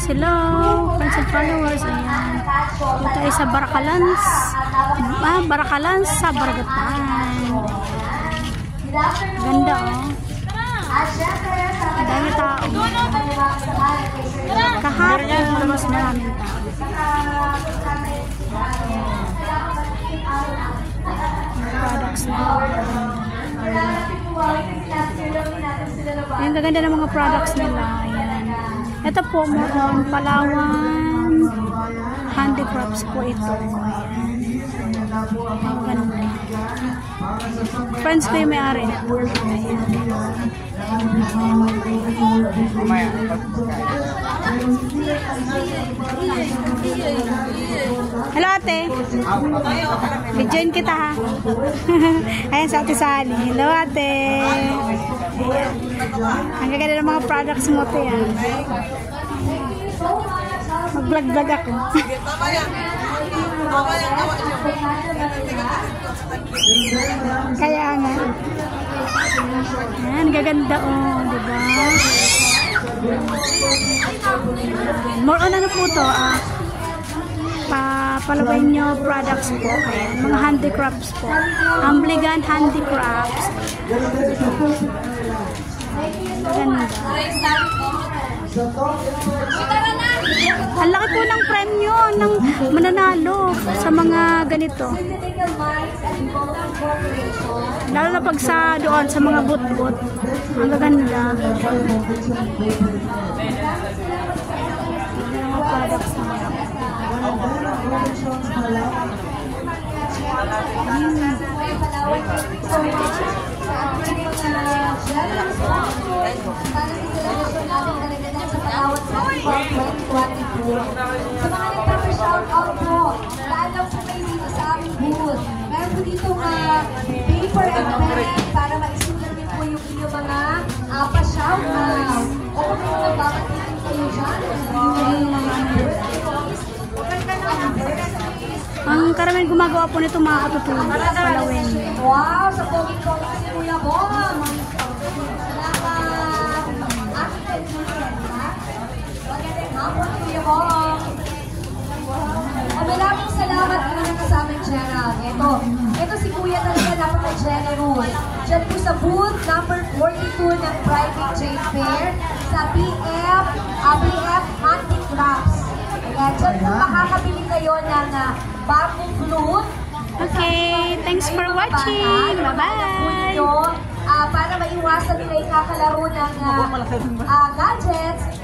guys, hello friends and followers. Ayan, ito ay sa Barakalans, Barakalans sa Baragatan. Ganda oh, ang dami tao kahapon, mas maraming tao. Products na ayan, gaganda ng mga products nila. Ayan. Ito po, more on Palawan handicrafts po ito. Ayan. Ang ganda. Friends ko yung may-ari. Ayan. Hello ate. I-join kita ha. Ayan sa ate Sally. Hello ate. Ayan. Ang gaganda ng mga products mo ito yan. Mag-vlog-vlog ako. Kaya nga. Ayan, gaganda oh, diba? More on ano po to, Palawan nyo products po. Ayan, mga handicrafts po. Ambligan handicrafts. Ganda. Ang laki po ng premyo ng mananalo sa mga ganito. Lalo na pag sa doon sa mga boot-boot. Ang gaganda. Mga products na. Sa mga nagpapa-shoutout po, lalaw po kayo dito sa aming booth. Meron po dito paper and pen para maisulat din po yung inyong mga pa-shoutout. O kung ano nagbabatiin kayo dyan. Ang karamihan gumagawa po nito mga katutulog. Palawin. Wow! Sa pogi-pogi si Kuya Bong! Salamat! Aking kaibigan, ha? Magandang hapon, Kuya Bong! Maraming salamat na nakasamang channel. Ito si Kuya talaga napaka-generous. Diyan po sa booth number 42 ng Private Trade Fair sa BF Handicrafts. Ayan, diyan po makakabili kayo ng bagong flute. Okay, thanks for watching. Bye-bye! Para maiwasan nila yung kakalaro ng gadgets.